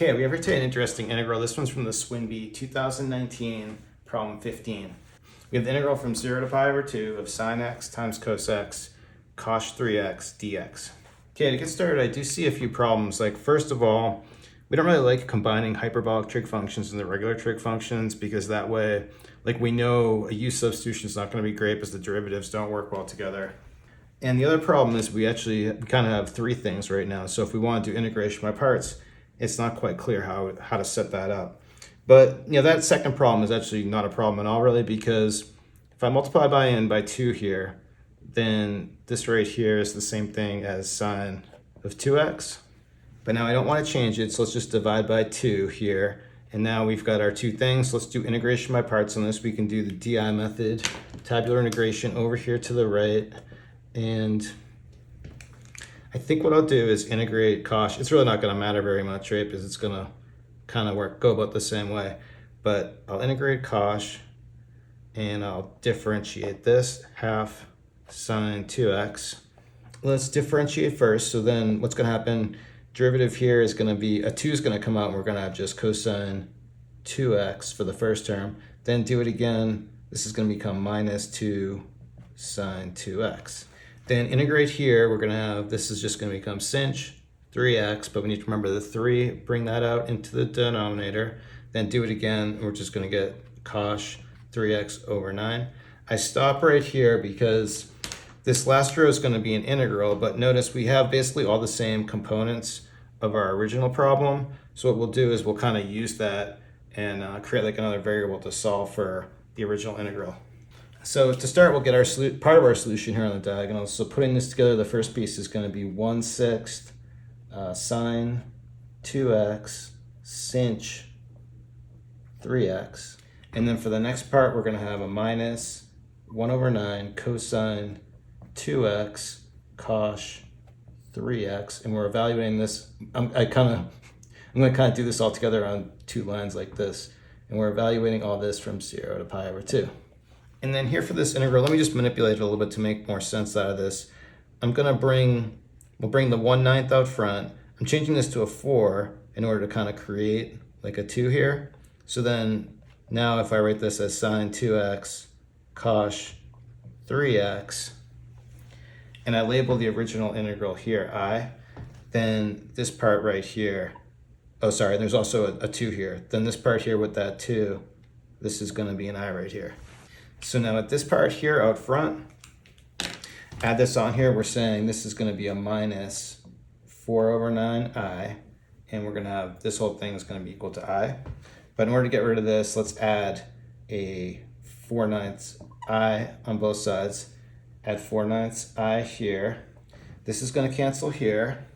Okay, we have here today an interesting integral. This one's from the SwinBee 2019, problem 15. We have the integral from 0 to pi over 2 of sine x times cos x, cos 3x dx. Okay, to get started, I do see a few problems. Like, first of all, we don't really like combining hyperbolic trig functions and the regular trig functions because that way, like, we know a u substitution is not going to be great because the derivatives don't work well together. And the other problem is we kind of have three things right now. So if we want to do integration by parts, it's not quite clear how to set that up. But that second problem is actually not a problem at all really, because if I multiply by n by 2 here, then this right here is the same thing as sine of 2x. But now I don't want to change it, so let's just divide by 2 here. And now we've got our two things. Let's do integration by parts on this. We can do the DI method, tabular integration over here to the right. And I think what I'll do is integrate cos. It's really not going to matter very much, right? Because it's going to kind of go about the same way. But I'll integrate cos, and I'll differentiate this, half sine 2x. Let's differentiate first. So then what's going to happen, derivative here is going to be, a 2 is going to come out, and we're going to have just cosine 2x for the first term. Then do it again. This is going to become minus 2 sine 2x. Then integrate here, we're going to have, this is just going to become sinh 3x, but we need to remember the 3, bring that out into the denominator, then do it again, and we're just going to get cos 3x over 9. I stop right here because this last row is going to be an integral, but notice we have basically all the same components of our original problem. So what we'll do is we'll kind of use that and create like another variable to solve for the original integral. So to start, we'll get our part of our solution here on the diagonal. So putting this together, the first piece is going to be 1/6 sine 2x sinh 3x. And then for the next part, we're going to have a minus 1 over 9 cosine 2x cos 3x. And we're evaluating this. I'm going to kind of do this all together on two lines like this. And we're evaluating all this from 0 to pi over 2. And then here for this integral, let me just manipulate it a little bit to make more sense out of this. We'll bring the 1/9 out front. I'm changing this to a 4 in order to kind of create like a 2 here. So then now if I write this as sine 2x cos 3x, and I label the original integral here I, then this part right here, oh sorry, there's also a 2 here. Then this part here with that 2, this is going to be an I right here. So now at this part here out front, add this on here, we're saying this is going to be a minus 4 over 9i, and we're going to have, this whole thing is going to be equal to I. But in order to get rid of this, let's add a 4/9 I on both sides. Add 4/9 I here. This is going to cancel here.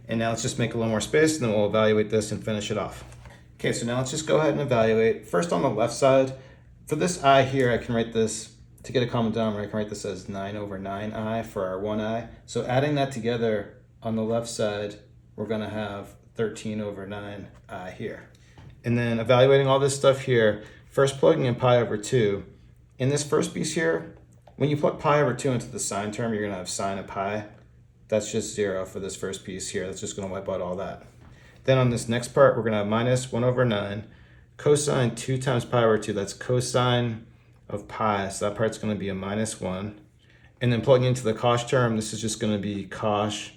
And now let's just make a little more space, and then we'll evaluate this and finish it off. Okay, so now let's just go ahead and evaluate. First on the left side, for this I here, I can write this, to get a common denominator, I can write this as 9 over 9i for our 1i. So adding that together on the left side, we're going to have 13 over 9i here. And then evaluating all this stuff here, first plugging in pi over 2. In this first piece here, when you plug pi over 2 into the sine term, you're going to have sine of pi. That's just 0 for this first piece here. That's just going to wipe out all that. Then on this next part, we're going to have minus 1 over 9. Cosine 2 times pi over 2, that's cosine of pi, so that part's going to be a minus 1. And then plugging into the cos term, this is just going to be cos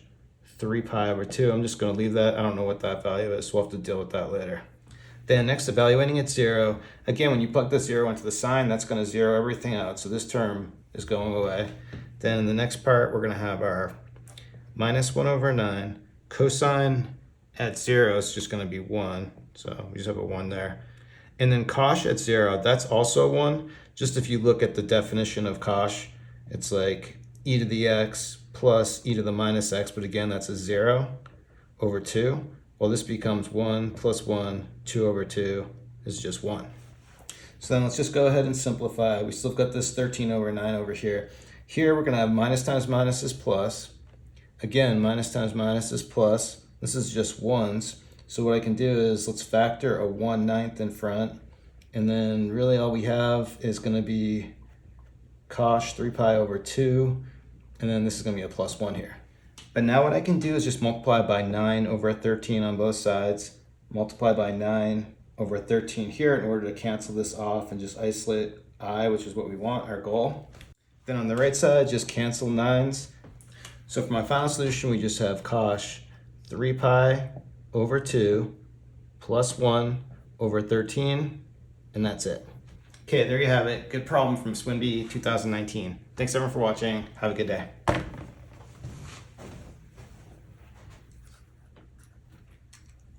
3 pi over 2. I'm just going to leave that. I don't know what that value is, so we'll have to deal with that later. Then next, evaluating at 0. Again, when you plug the 0 into the sine, that's going to zero everything out, so this term is going away. Then in the next part, we're going to have our minus 1 over 9. Cosine at 0 is just going to be 1. So we just have a 1 there. And then cos at 0, that's also 1. Just if you look at the definition of cos, it's like e to the x plus e to the minus x, but again, that's a 0 over 2. Well, this becomes 1 plus 1, 2 over 2 is just 1. So then let's just go ahead and simplify. We still got this 13 over 9 over here. Here we're going to have minus times minus is plus. Again, minus times minus is plus. This is just 1s. So what I can do is let's factor a 1/9 in front, and then really all we have is going to be cos 3 pi over 2, and then this is going to be a plus 1 here. But now what I can do is just multiply by 9 over 13 on both sides, multiply by 9 over 13 here in order to cancel this off and just isolate I, which is what we want, our goal. Then on the right side, just cancel 9s. So for my final solution, we just have cosh 3 pi over 2 plus 1 over 13, and that's it. Okay, there you have it. Good problem from SwinBee 2019. Thanks everyone for watching. Have a good day.